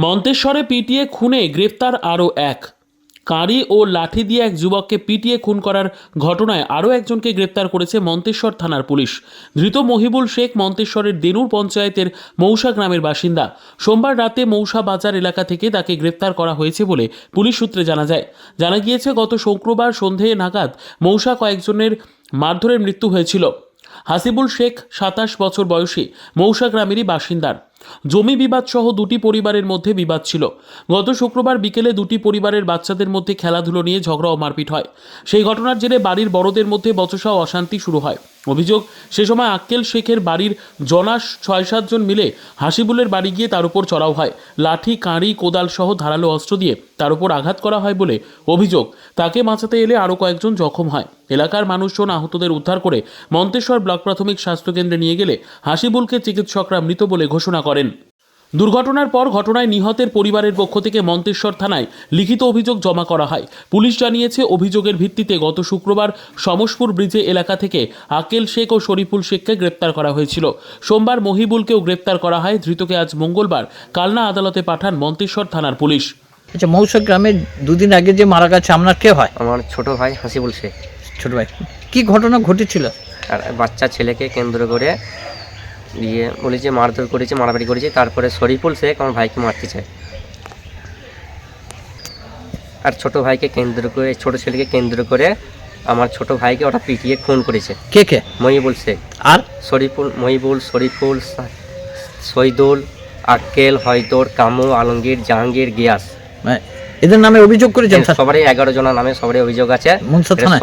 মন্তেশ্বরে পিটিয়ে খুনে গ্রেফতার আরও এক। কাঁড়ি ও লাঠি দিয়ে এক যুবককে পিটিয়ে খুন করার ঘটনায় আরও একজনকে গ্রেপ্তার করেছে মন্তেশ্বর থানার পুলিশ। ধৃত মহিবুল শেখ মন্তেশ্বরের দেনুর পঞ্চায়েতের মৌসা গ্রামের বাসিন্দা। সোমবার রাতে মৌসা বাজার এলাকা থেকে তাকে গ্রেপ্তার করা হয়েছে বলে পুলিশ সূত্রে জানা গিয়েছে গত শুক্রবার সন্ধে নাগাদ মৌসা কয়েকজনের মারধরের মৃত্যু হয়েছিল। হাসিবুল শেখ 27 বছর বয়সী মৌসা গ্রামেরই বাসিন্দার। জমি বিবাদ সহ দুটি পরিবারের মধ্যে বিবাদ ছিল। গত শুক্রবার বিকেলে দুটি পরিবারের বাচ্চাদের মধ্যে খেলাধুলো নিয়ে ঝগড়া ও মারপিট হয়। সেই ঘটনার জেরে বাড়ির বড়দের মধ্যে বচসা ও অশান্তি শুরু হয়। অভিযোগ, সে সময় আক্কেল শেখের বাড়ির জনাস 6-7 জন মিলে হাসিবুলের বাড়ি গিয়ে তার উপর চড়াও হয়। লাঠি, কাঁড়ি, কোদাল সহ ধারালো অস্ত্র দিয়ে তার উপর আঘাত করা হয় বলে অভিযোগ। তাকে বাঁচাতে এলে আরও কয়েকজন জখম হয়। এলাকার মানুষজন আহতদের উদ্ধার করে মন্তেশ্বর ব্লক প্রাথমিক স্বাস্থ্যকেন্দ্রে নিয়ে গেলে হাসিবুলকে চিকিৎসকরা মৃত বলে ঘোষণা করেন। দুর্ঘটনার পর ঘটনায় নিহতের পরিবারের পক্ষ থেকে মন্তেশ্বর থানায় লিখিত অভিযোগ জমা করা হয়। পুলিশ জানিয়েছে, অভিযোগের ভিত্তিতে গত শুক্রবার সমসপুর ব্রিজে এলাকা থেকে আক্কেল শেখ ও শরীফুল শেখকে গ্রেপ্তার করা হয়েছিল। সোমবার মহিবুলকেও গ্রেপ্তার করা হয়। ধৃতকে আজ মঙ্গলবার কালনা আদালতে পাঠান মন্তেশ্বর থানার পুলিশ। আচ্ছা, মৌসা গ্রামে দুদিন আগে যে মারা গেছে আপনার কে হয়? আমার ছোট ভাই হাসিবুল শেখ। ছোট ভাই, কি ঘটনা ঘটেছিল? আর বাচ্চা ছেলেকে কেন্দ্র করে দিয়ে বলি যে মারধর করেছে, মারামারি করেছে। তারপরে শরীফুল শেখ আমার ভাইকে মারতে চায়, আর ছোট ভাইকে কেন্দ্র করে, ছোট ছেলেকে কেন্দ্র করে আমার ছোট ভাইকে ওটা পিটিয়ে খুন করেছে। কে কে? মহিবুল শেখ আর মহিবুল, শরীফুল, শহীদুল, আক্কেল, হয়দর, কামু, আলমগীর, জাহাঙ্গীর, গিয়াস, এদের নামে অভিযোগ করেছেন? সবারই 11 জনের নামে সবারই অভিযোগ আছে।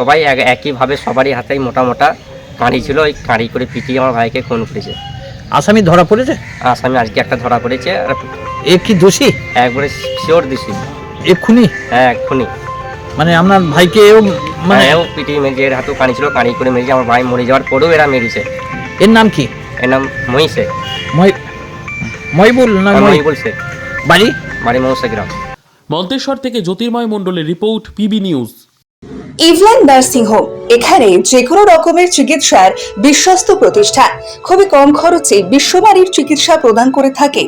সবাই একইভাবে সবারই হাতেই মোটা মোটা কাঁড়ি ছিল। ওই কাঁড়ি করে পিটিয়ে আমার ভাইকে খুন করেছে। আসামি ধরা পড়েছে? আসামি আজকে একটা ধরা পড়েছে। আর এ কি দোষী? একবারে শিওর দোষী। এ খুনি? হ্যাঁ, খুনি। মানে আপনার ভাইকে মানে পিটিয়ে মেরেছে, এর হাতেও কাঁড়ি ছিল, কাঁড়ি করে মেরেছে। আমার ভাই মরে যাওয়ার পরেও এরা মেরেছে। এর নাম কি? এর নাম মহিষে মহিবুল না? মহিবুল শেখ। বাড়ি মৌসা গ্রাম। মন্তেশ্বর থেকে জ্যোতির্ময় মণ্ডলের report, PB news. Eveland nursing home, এখানে যে কোনো রকমের চিকিৎসার বিশ্বস্ত প্রতিষ্ঠান। খুবই কম খরচে বিশ্বমানের চিকিৎসা প্রদান করে থাকে।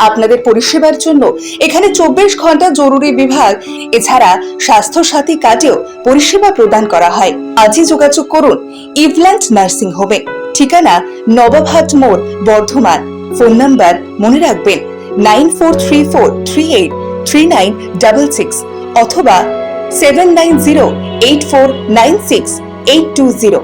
আপনাদের পরিষেবার জন্য এখানে 24 ঘন্টা জরুরি বিভাগ, এছাড়া স্বাস্থ্য সাথী কার্ডেও পরিষেবা প্রদান করা হয়। আজই যোগাযোগ করুন ইভল্যান্ড নার্সিং হোমে। ঠিকানা নবাবহাট মোড়, বর্ধমান। ফোন নাম্বার মনে রাখবেন 9434383966 অথবা 7908496820।